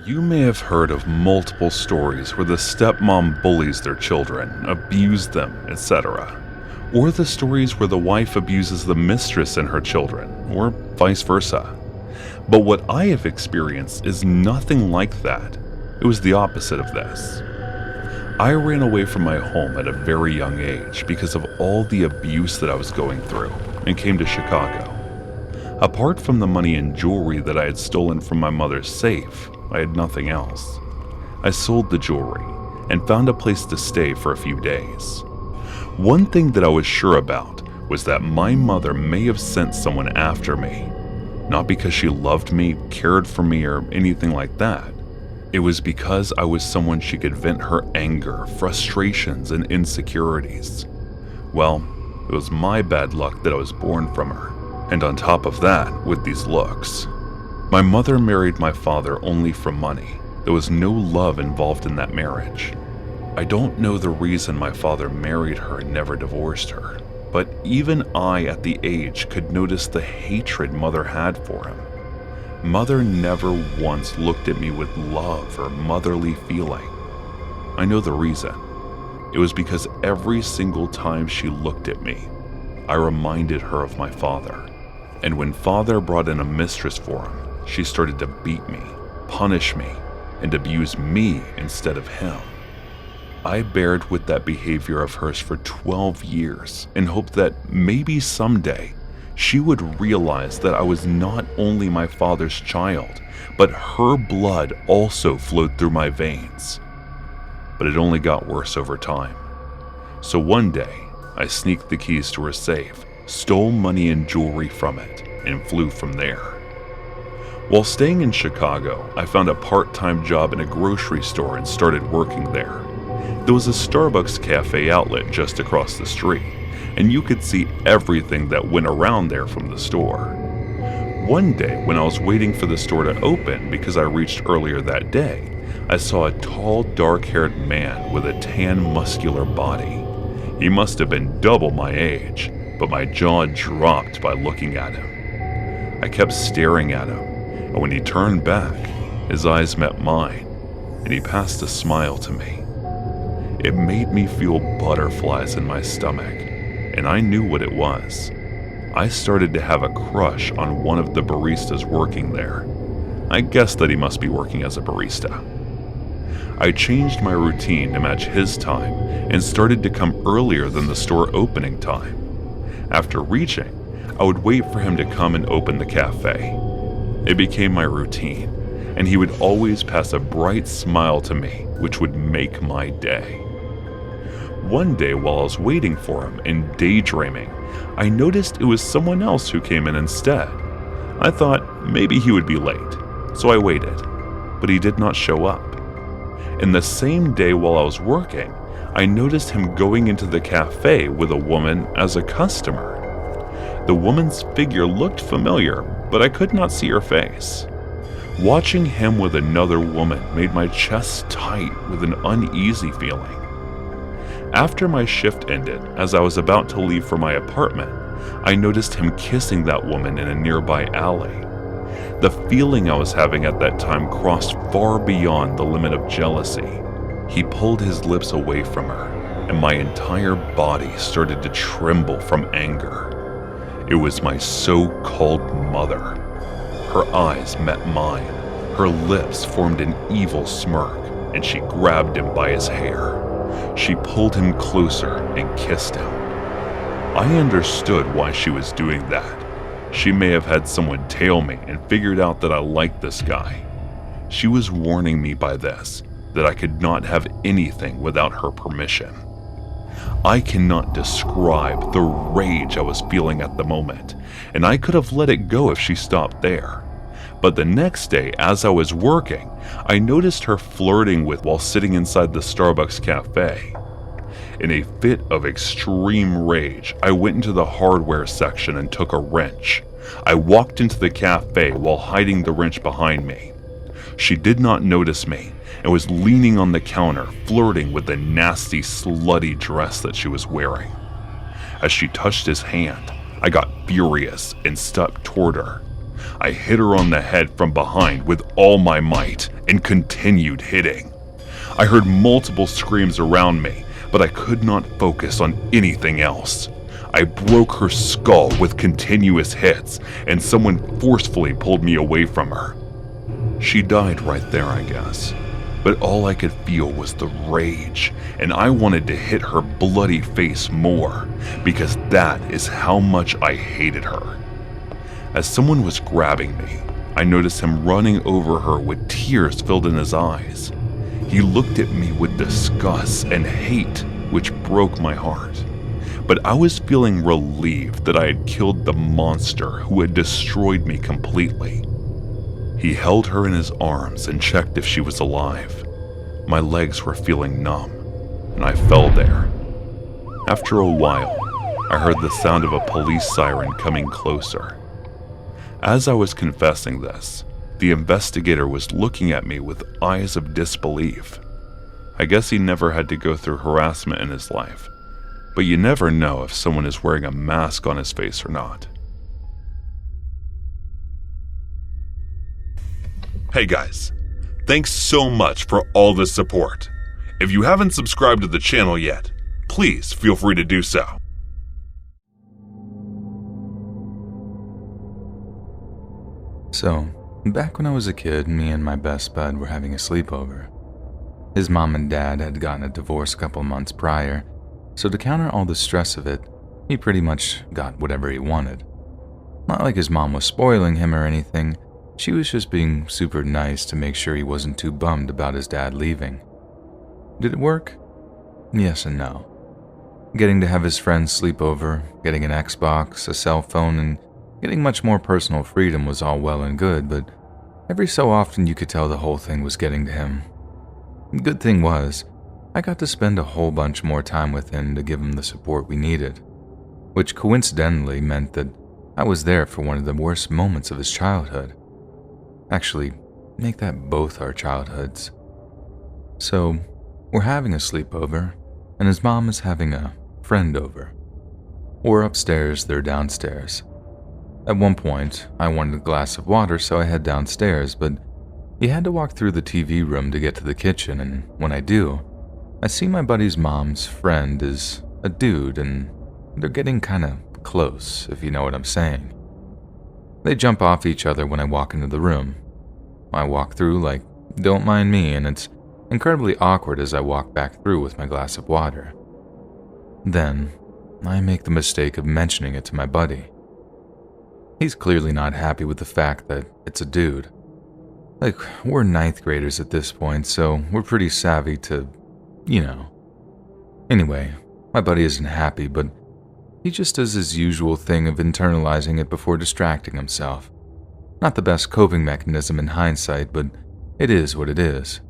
You may have heard of multiple stories where the stepmom bullies their children, abuses them, etc. Or the stories where the wife abuses the mistress and her children, or vice versa. But what I have experienced is nothing like that. It was the opposite of this. I ran away from my home at a very young age because of all the abuse that I was going through and came to Chicago. Apart from the money and jewelry that I had stolen from my mother's safe, I had nothing else. I sold the jewelry and found a place to stay for a few days. One thing that I was sure about was that my mother may have sent someone after me, not because she loved me, cared for me, or anything like that. It was because I was someone she could vent her anger, frustrations, and insecurities. Well, it was my bad luck that I was born from her, and on top of that, with these looks. My mother married my father only for money. There was no love involved in that marriage. I don't know the reason my father married her and never divorced her, but even I at the age could notice the hatred Mother had for him. Mother never once looked at me with love or motherly feeling. I know the reason. It was because every single time she looked at me, I reminded her of my father. And when father brought in a mistress for him, she started to beat me, punish me, and abuse me instead of him. I bared with that behavior of hers for 12 years and hoped that maybe someday she would realize that I was not only my father's child, but her blood also flowed through my veins. But it only got worse over time. So one day, I sneaked the keys to her safe, stole money and jewelry from it, and flew from there. While staying in Chicago, I found a part-time job in a grocery store and started working there. There was a Starbucks cafe outlet just across the street, and you could see everything that went around there from the store. One day, when I was waiting for the store to open because I reached earlier that day, I saw a tall, dark-haired man with a tan, muscular body. He must have been double my age, but my jaw dropped by looking at him. I kept staring at him, and when he turned back, his eyes met mine, and he passed a smile to me. It made me feel butterflies in my stomach, and I knew what it was. I started to have a crush on one of the baristas working there. I guessed that he must be working as a barista. I changed my routine to match his time and started to come earlier than the store opening time. After reaching, I would wait for him to come and open the cafe. It became my routine, and he would always pass a bright smile to me, which would make my day. One day while I was waiting for him and daydreaming, I noticed it was someone else who came in instead. I thought maybe he would be late, so I waited, but he did not show up. And the same day while I was working, I noticed him going into the cafe with a woman as a customer. The woman's figure looked familiar, but I could not see her face. Watching him with another woman made my chest tight with an uneasy feeling. After my shift ended, as I was about to leave for my apartment, I noticed him kissing that woman in a nearby alley. The feeling I was having at that time crossed far beyond the limit of jealousy. He pulled his lips away from her, and my entire body started to tremble from anger. It was my so-called mother. Her eyes met mine. Her lips formed an evil smirk, and she grabbed him by his hair. She pulled him closer and kissed him. I understood why she was doing that. She may have had someone tail me and figured out that I liked this guy. She was warning me by this, that I could not have anything without her permission. I cannot describe the rage I was feeling at the moment, and I could have let it go if she stopped there. But the next day, as I was working, I noticed her flirting with while sitting inside the Starbucks cafe. In a fit of extreme rage, I went into the hardware section and took a wrench. I walked into the cafe while hiding the wrench behind me. She did not notice me and was leaning on the counter, flirting with the nasty, slutty dress that she was wearing. As she touched his hand, I got furious and stepped toward her. I hit her on the head from behind with all my might and continued hitting. I heard multiple screams around me, but I could not focus on anything else. I broke her skull with continuous hits, and someone forcefully pulled me away from her. She died right there, I guess, but all I could feel was the rage, and I wanted to hit her bloody face more, because that is how much I hated her. As someone was grabbing me, I noticed him running over her with tears filled in his eyes. He looked at me with disgust and hate, which broke my heart. But I was feeling relieved that I had killed the monster who had destroyed me completely. He held her in his arms and checked if she was alive. My legs were feeling numb, and I fell there. After a while, I heard the sound of a police siren coming closer. As I was confessing this, the investigator was looking at me with eyes of disbelief. I guess he never had to go through harassment in his life, but you never know if someone is wearing a mask on his face or not. Hey guys, thanks so much for all the support. If you haven't subscribed to the channel yet, please feel free to do so. So, back when I was a kid, me and my best bud were having a sleepover. His mom and dad had gotten a divorce a couple months prior, so to counter all the stress of it, he pretty much got whatever he wanted. Not like his mom was spoiling him or anything, she was just being super nice to make sure he wasn't too bummed about his dad leaving. Did it work? Yes and no. Getting to have his friends sleep over, getting an Xbox, a cell phone, and getting much more personal freedom was all well and good, but every so often you could tell the whole thing was getting to him. The good thing was, I got to spend a whole bunch more time with him to give him the support we needed, which coincidentally meant that I was there for one of the worst moments of his childhood. Actually, make that both our childhoods. So, we're having a sleepover, and his mom is having a friend over. We're upstairs, they're downstairs. At one point, I wanted a glass of water, so I head downstairs, but you had to walk through the TV room to get to the kitchen, and when I do, I see my buddy's mom's friend is a dude, and they're getting kinda close, if you know what I'm saying. They jump off each other when I walk into the room. I walk through like, don't mind me, and it's incredibly awkward as I walk back through with my glass of water. Then, I make the mistake of mentioning it to my buddy. He's clearly not happy with the fact that it's a dude. Like, we're 9th graders at this point, so we're pretty savvy to, you know. Anyway, my buddy isn't happy, but he just does his usual thing of internalizing it before distracting himself. Not the best coping mechanism in hindsight, but it is what it is.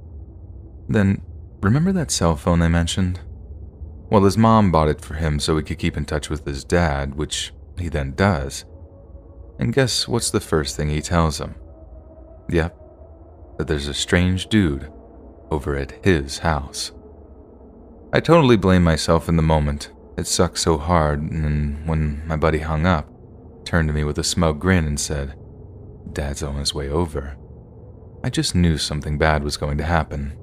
Then, remember that cell phone I mentioned? Well, his mom bought it for him so he could keep in touch with his dad, which he then does. And guess what's the first thing he tells him? Yep, that there's a strange dude over at his house. I totally blame myself in the moment. It sucked so hard, and when my buddy hung up, turned to me with a smug grin and said, "Dad's on his way over." I just knew something bad was going to happen.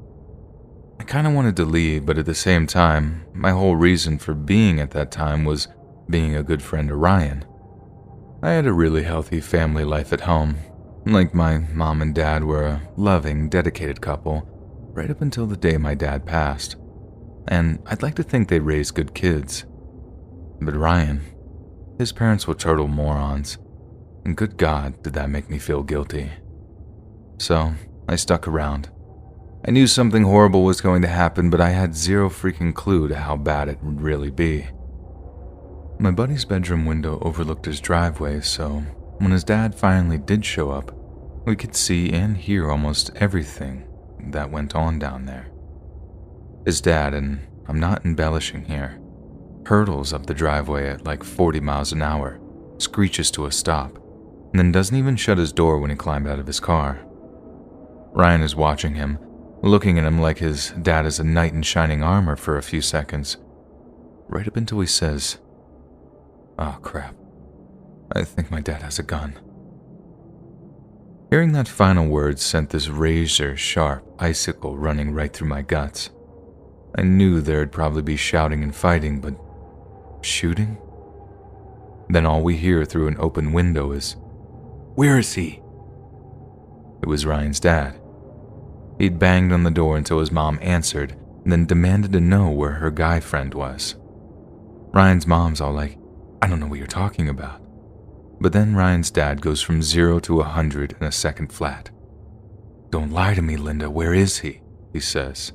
I kind of wanted to leave, but at the same time, my whole reason for being at that time was being a good friend to Ryan. I had a really healthy family life at home. Like, my mom and dad were a loving, dedicated couple, right up until the day my dad passed. And I'd like to think they raised good kids. But Ryan, his parents were total morons. And good God, did that make me feel guilty. So, I stuck around. I knew something horrible was going to happen, but I had zero freaking clue to how bad it would really be. My buddy's bedroom window overlooked his driveway, so when his dad finally did show up, we could see and hear almost everything that went on down there. His dad, and I'm not embellishing here, hurtles up the driveway at like 40 miles an hour, screeches to a stop, and then doesn't even shut his door when he climbed out of his car. Ryan is watching him, looking at him like his dad is a knight in shining armor for a few seconds, right up until he says, "Oh crap, I think my dad has a gun." Hearing that final word sent this razor-sharp icicle running right through my guts. I knew there'd probably be shouting and fighting, but shooting? Then all we hear through an open window is, "Where is he?" It was Ryan's dad. He'd banged on the door until his mom answered, and then demanded to know where her guy friend was. Ryan's mom's all like, "I don't know what you're talking about." But then Ryan's dad goes from 0 to 100 in a second flat. "Don't lie to me, Linda, where is he?" he says.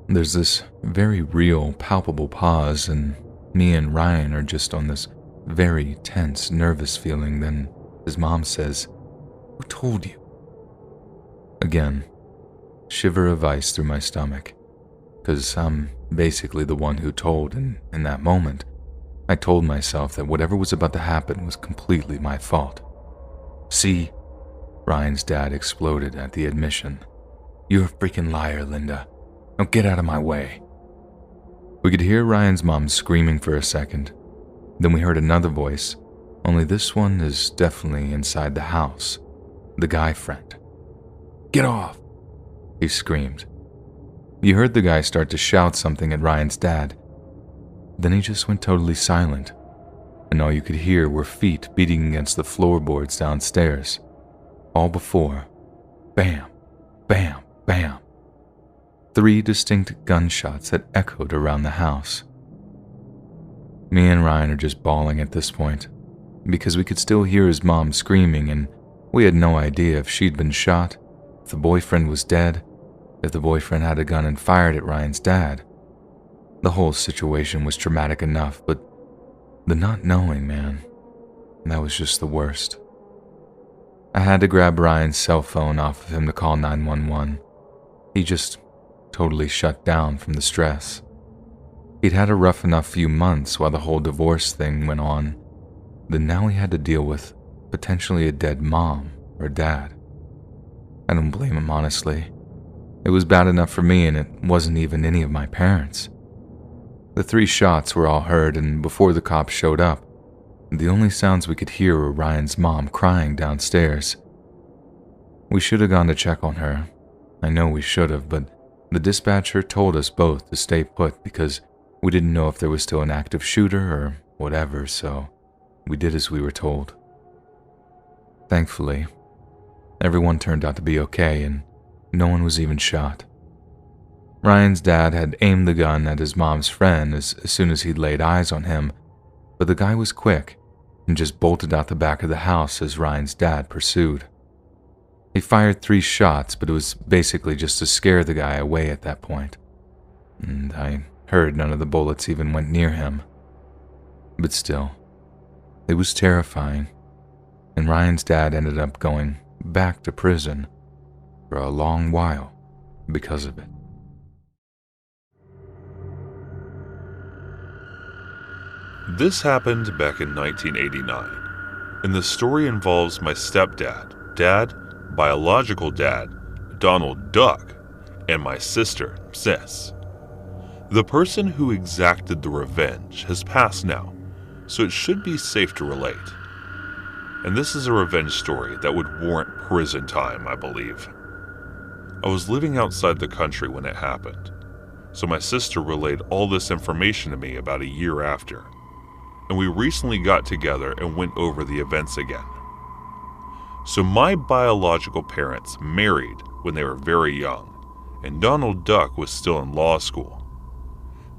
There's this very real, palpable pause, and me and Ryan are just on this very tense, nervous feeling. Then his mom says, "Who told you?" Again, shiver of ice through my stomach, because I'm basically the one who told, and in that moment, I told myself that whatever was about to happen was completely my fault. "See?" Ryan's dad exploded at the admission. "You're a freaking liar, Linda. Now get out of my way." We could hear Ryan's mom screaming for a second. Then we heard another voice, only this one is definitely inside the house. The guy friend. "Get off!" he screamed. You heard the guy start to shout something at Ryan's dad. Then he just went totally silent, and all you could hear were feet beating against the floorboards downstairs. All before, bam, bam, bam. 3 distinct gunshots that echoed around the house. Me and Ryan are just bawling at this point, because we could still hear his mom screaming, and we had no idea if she'd been shot, if the boyfriend was dead, if the boyfriend had a gun and fired at Ryan's dad. The whole situation was traumatic enough, but the not knowing, man, that was just the worst. I had to grab Ryan's cell phone off of him to call 911. He just totally shut down from the stress. He'd had a rough enough few months while the whole divorce thing went on, then now he had to deal with potentially a dead mom or dad. I don't blame him, honestly. It was bad enough for me, and it wasn't even any of my parents. The 3 shots were all heard, and before the cops showed up, the only sounds we could hear were Ryan's mom crying downstairs. We should have gone to check on her. I know we should have, but the dispatcher told us both to stay put because we didn't know if there was still an active shooter or whatever, so we did as we were told. Thankfully, everyone turned out to be okay, and no one was even shot. Ryan's dad had aimed the gun at his mom's friend as soon as he'd laid eyes on him, but the guy was quick and just bolted out the back of the house as Ryan's dad pursued. He fired 3 shots, but it was basically just to scare the guy away at that point, and I heard none of the bullets even went near him. But still, it was terrifying, and Ryan's dad ended up going back to prison for a long while because of it. This happened back in 1989, and the story involves my stepdad, biological dad, Donald Duck, and my sister, Sis. The person who exacted the revenge has passed now, so it should be safe to relate. And this is a revenge story that would warrant prison time, I believe. I was living outside the country when it happened, so my sister relayed all this information to me about a year after, and we recently got together and went over the events again. So my biological parents married when they were very young, and Donald Duck was still in law school.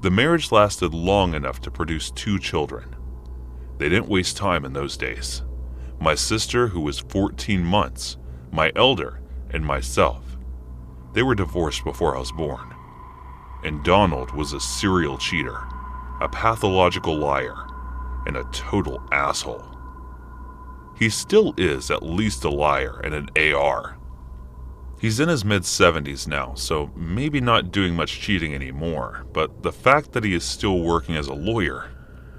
The marriage lasted long enough to produce 2 children. They didn't waste time in those days. My sister, who was 14 months, my elder, and myself. They were divorced before I was born. And Donald was a serial cheater, a pathological liar, and a total asshole. He still is at least a liar and an AR. He's in his mid-70s now, so maybe not doing much cheating anymore, but the fact that he is still working as a lawyer,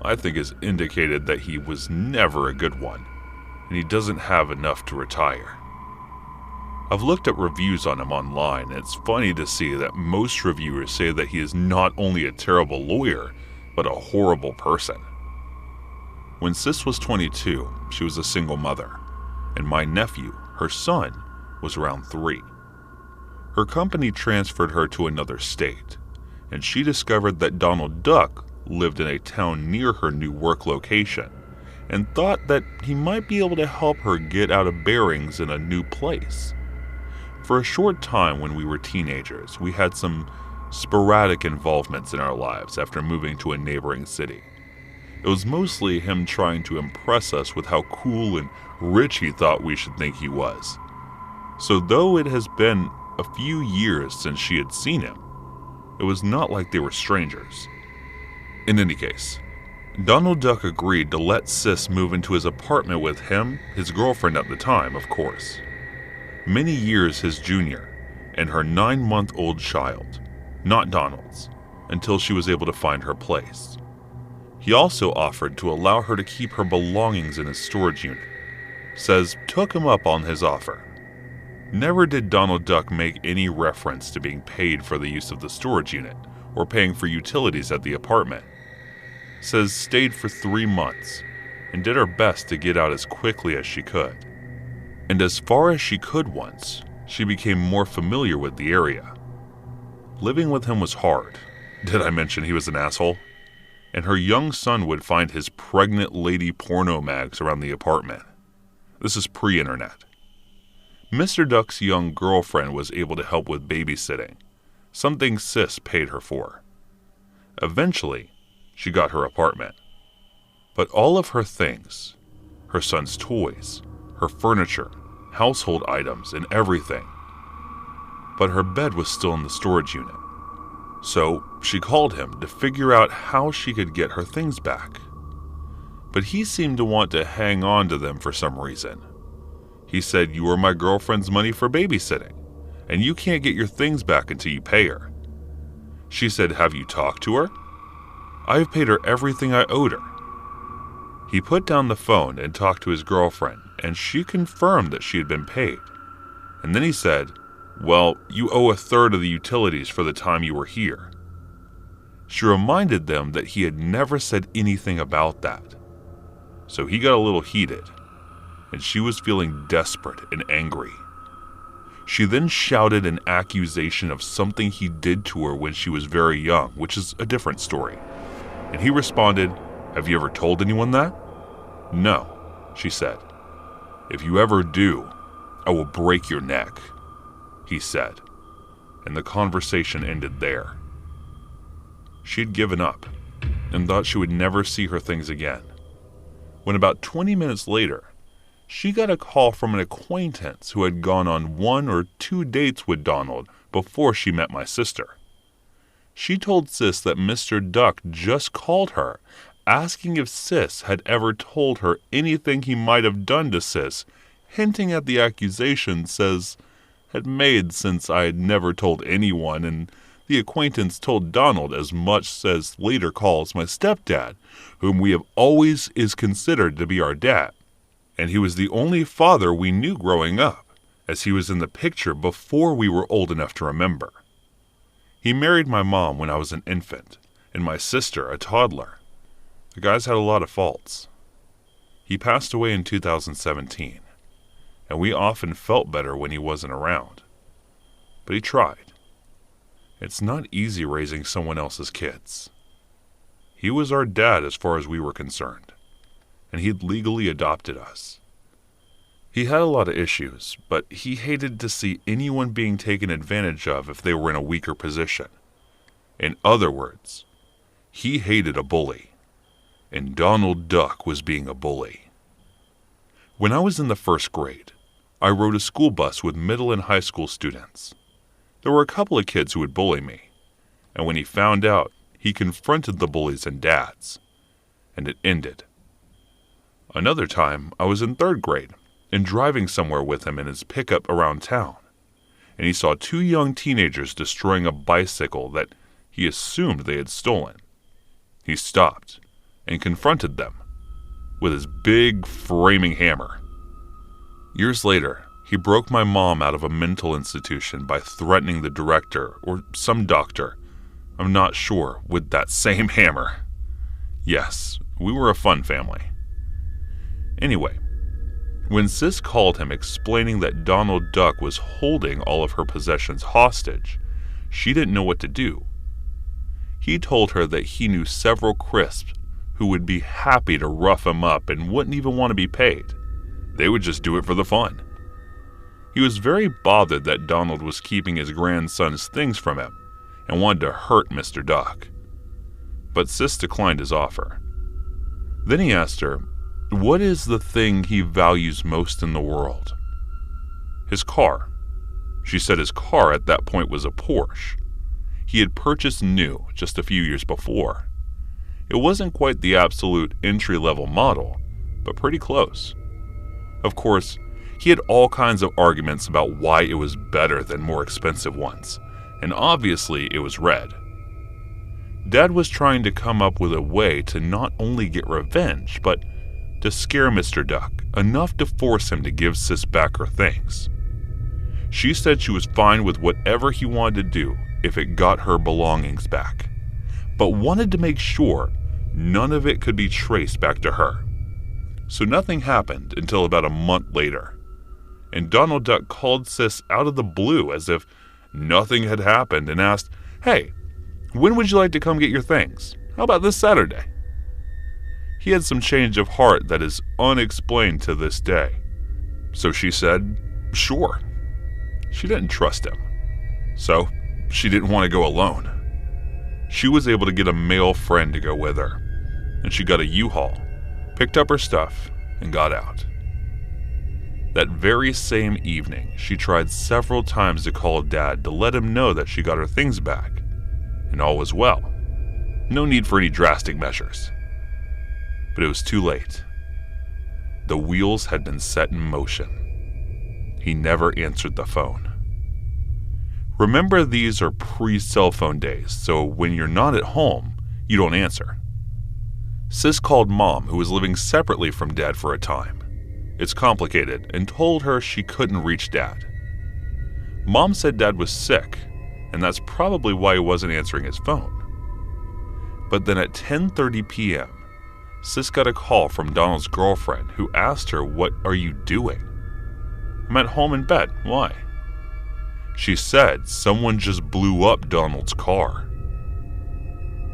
I think has indicated that he was never a good one, and he doesn't have enough to retire. I've looked at reviews on him online, and it's funny to see that most reviewers say that he is not only a terrible lawyer, but a horrible person. When Sis was 22, she was a single mother, and my nephew, her son was around 3. Her company transferred her to another state, and she discovered that Donald Duck lived in a town near her new work location and thought that he might be able to help her get out of bearings in a new place. For a short time when we were teenagers, we had some sporadic involvements in our lives after moving to a neighboring city. It was mostly him trying to impress us with how cool and rich he thought we should think he was. So though it has been a few years since she had seen him, it was not like they were strangers. In any case, Donald Duck agreed to let Sis move into his apartment with him, his girlfriend at the time, of course, many years his junior, and her 9-month-old child, not Donald's, until she was able to find her place. He also offered to allow her to keep her belongings in his storage unit. Says took him up on his offer. Never did Donald Duck make any reference to being paid for the use of the storage unit or paying for utilities at the apartment. Says stayed for 3 months and did her best to get out as quickly as she could. And as far as she could once, she became more familiar with the area. Living with him was hard. Did I mention he was an asshole? And her young son would find his pregnant lady porno mags around the apartment. This is pre-internet. Mr. Duck's young girlfriend was able to help with babysitting, something Sis paid her for. Eventually, she got her apartment. But all of her things, her son's toys, her furniture, household items, and everything. But her bed was still in the storage unit. So she called him to figure out how she could get her things back. But he seemed to want to hang on to them for some reason. He said, "You are my girlfriend's money for babysitting, and you can't get your things back until you pay her." She said, "Have you talked to her?" "I've paid her everything I owed her." He put down the phone and talked to his girlfriend, and she confirmed that she had been paid. And then he said, "Well, you owe 1/3 of the utilities for the time you were here." She reminded them that he had never said anything about that. So he got a little heated, and she was feeling desperate and angry. She then shouted an accusation of something he did to her when she was very young, which is a different story. And he responded, "Have you ever told anyone that?" "No," she said. "If you ever do, I will break your neck," he said. And the conversation ended there. She had given up and thought she would never see her things again. When about 20 minutes later, she got a call from an acquaintance who had gone on 1 or 2 dates with Donald before she met my sister. She told Sis that Mr. Duck just called her, asking if Sis had ever told her anything he might have done to Sis, hinting at the accusation Sis had made since I had never told anyone, and the acquaintance told Donald as much as later calls my stepdad, whom we have always is considered to be our dad. And he was the only father we knew growing up, as he was in the picture before we were old enough to remember. He married my mom when I was an infant, and my sister a toddler. The guy's had a lot of faults. He passed away in 2017, and we often felt better when he wasn't around. But he tried. It's not easy raising someone else's kids. He was our dad as far as we were concerned, and he'd legally adopted us. He had a lot of issues, but he hated to see anyone being taken advantage of if they were in a weaker position. In other words, he hated a bully, and Donald Duck was being a bully. When I was in the 1st grade, I rode a school bus with middle and high school students. There were a couple of kids who would bully me, and when he found out, he confronted the bullies and dads, and it ended. Another time, I was in 3rd grade and driving somewhere with him in his pickup around town, and he saw 2 young teenagers destroying a bicycle that he assumed they had stolen. He stopped and confronted them with his big framing hammer. Years later, he broke my mom out of a mental institution by threatening the director or some doctor, I'm not sure, with that same hammer. Yes, we were a fun family. Anyway, When Sis called him explaining that Donald Duck was holding all of her possessions hostage, she didn't know what to do. He told her that he knew several crisps who would be happy to rough him up and wouldn't even want to be paid. They would just do it for the fun. He was very bothered that Donald was keeping his grandson's things from him and wanted to hurt Mr. Duck. But Sis declined his offer. Then he asked her, what is the thing he values most in the world? His car. She said his car at that point was a Porsche. He had purchased new just a few years before. It wasn't quite the absolute entry-level model, but pretty close. Of course, he had all kinds of arguments about why it was better than more expensive ones, and obviously it was red. Dad was trying to come up with a way to not only get revenge, but to scare Mr. Duck enough to force him to give Sis back her things. She said she was fine with whatever he wanted to do if it got her belongings back, but wanted to make sure none of it could be traced back to her. So nothing happened until about a month later, and Donald Duck called Sis out of the blue as if nothing had happened and asked, "Hey, when would you like to come get your things? How about this Saturday?" He had some change of heart that is unexplained to this day. So she said, sure. She didn't trust him. So she didn't want to go alone. She was able to get a male friend to go with her, and she got a U-Haul, picked up her stuff, and got out. That very same evening, she tried several times to call Dad to let him know that she got her things back, and all was well. No need for any drastic measures. But it was too late. The wheels had been set in motion. He never answered the phone. Remember, these are pre-cell phone days, so when you're not at home, you don't answer. Sis called Mom, who was living separately from Dad for a time. It's complicated, and told her she couldn't reach Dad. Mom said Dad was sick, and that's probably why he wasn't answering his phone. But then at 10:30 p.m., Sis got a call from Donald's girlfriend who asked her, "What are you doing?" "I'm at home in bed. Why?" She said someone just blew up Donald's car.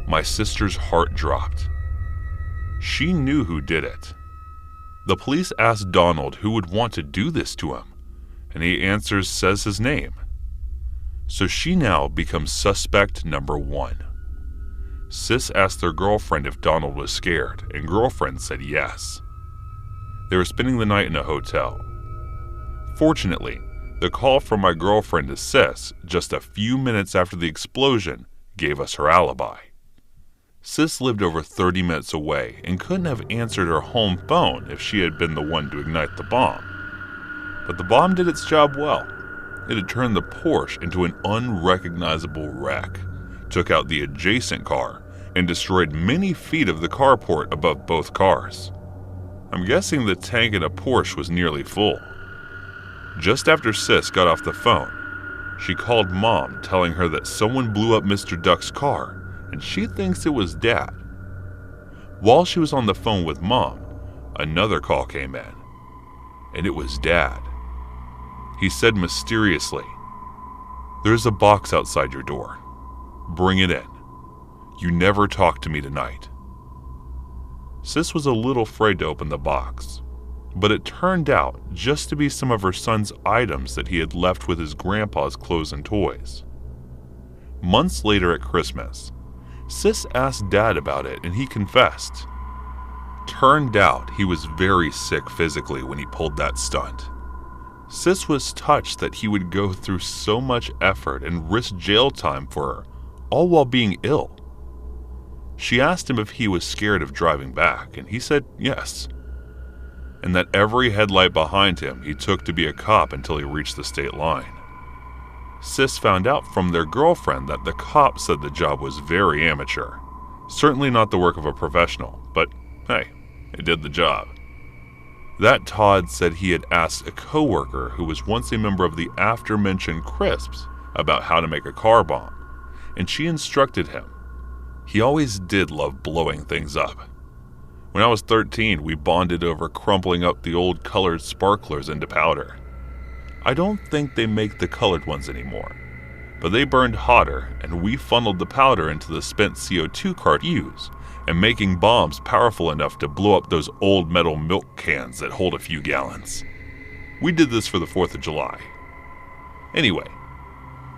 My sister's heart dropped. She knew who did it. The police asked Donald who would want to do this to him, and he says his name. So she now becomes suspect number one. Sis asked their girlfriend if Donald was scared, and girlfriend said yes. They were spending the night in a hotel. Fortunately, the call from my girlfriend to Sis, just a few minutes after the explosion, gave us her alibi. Sis lived over 30 minutes away and couldn't have answered her home phone if she had been the one to ignite the bomb. But the bomb did its job well. It had turned the Porsche into an unrecognizable wreck, took out the adjacent car, and destroyed many feet of the carport above both cars. I'm guessing the tank in a Porsche was nearly full. Just after Sis got off the phone, she called Mom telling her that someone blew up Mr. Duck's car, and she thinks it was Dad. While she was on the phone with Mom, another call came in, and it was Dad. He said mysteriously, "There's a box outside your door. Bring it in. You never talked to me tonight." Sis was a little afraid to open the box, but it turned out just to be some of her son's items that he had left with his grandpa's clothes and toys. Months later at Christmas, Sis asked Dad about it and he confessed. Turned out he was very sick physically when he pulled that stunt. Sis was touched that he would go through so much effort and risk jail time for her, all while being ill. She asked him if he was scared of driving back, and he said yes, and that every headlight behind him he took to be a cop until he reached the state line. Sis found out from their girlfriend that the cop said the job was very amateur. Certainly not the work of a professional, but hey, it did the job. That Todd said he had asked a coworker who was once a member of the aforementioned Crisps about how to make a car bomb, and she instructed him. He always did love blowing things up. When I was 13, we bonded over crumpling up the old colored sparklers into powder. I don't think they make the colored ones anymore, but they burned hotter, and we funneled the powder into the spent CO2 cart used, and making bombs powerful enough to blow up those old metal milk cans that hold a few gallons. We did this for the 4th of July. Anyway,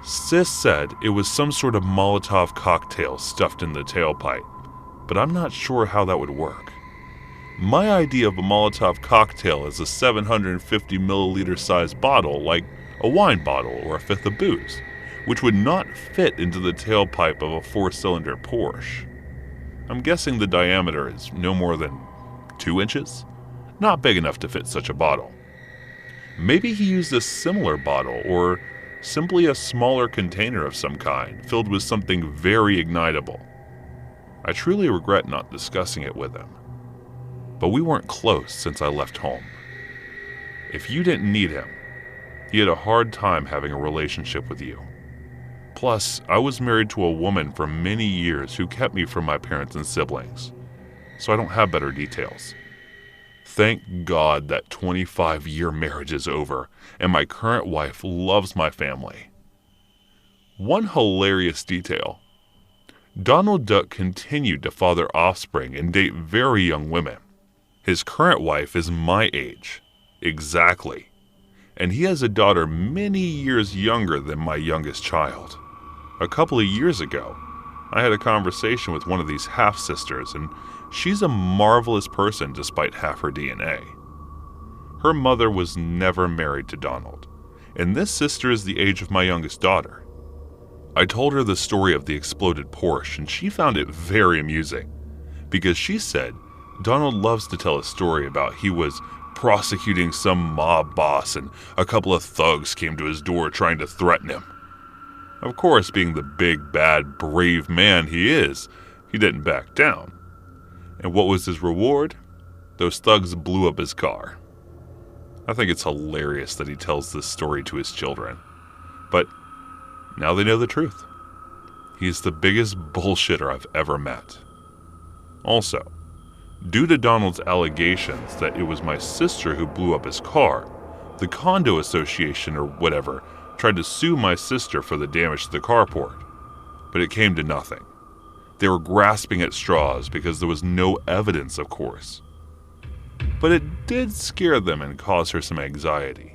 Sis said it was some sort of Molotov cocktail stuffed in the tailpipe, but I'm not sure how that would work. My idea of a Molotov cocktail is a 750 milliliter sized bottle, like a wine bottle or a fifth of booze, which would not fit into the tailpipe of a 4-cylinder Porsche. I'm guessing the diameter is no more than 2 inches, not big enough to fit such a bottle. Maybe he used a similar bottle, or simply a smaller container of some kind, filled with something very ignitable. I truly regret not discussing it with him. But we weren't close since I left home. If you didn't need him, he had a hard time having a relationship with you. Plus, I was married to a woman for many years who kept me from my parents and siblings, so I don't have better details. Thank God that 25-year marriage is over, and my current wife loves my family. One hilarious detail: Donald Duck continued to father offspring and date very young women. His current wife is my age, exactly, and he has a daughter many years younger than my youngest child. A couple of years ago, I had a conversation with one of these half-sisters, and she's a marvelous person despite half her DNA. Her mother was never married to Donald, and this sister is the age of my youngest daughter. I told her the story of the exploded Porsche, and she found it very amusing, because she said Donald loves to tell a story about he was prosecuting some mob boss and a couple of thugs came to his door trying to threaten him. Of course, being the big, bad, brave man he is, he didn't back down. And what was his reward? Those thugs blew up his car. I think it's hilarious that he tells this story to his children. But now they know the truth. He's the biggest bullshitter I've ever met. Also, due to Donald's allegations that it was my sister who blew up his car, the condo association or whatever tried to sue my sister for the damage to the carport, but it came to nothing. They were grasping at straws because there was no evidence, of course. But it did scare them and cause her some anxiety.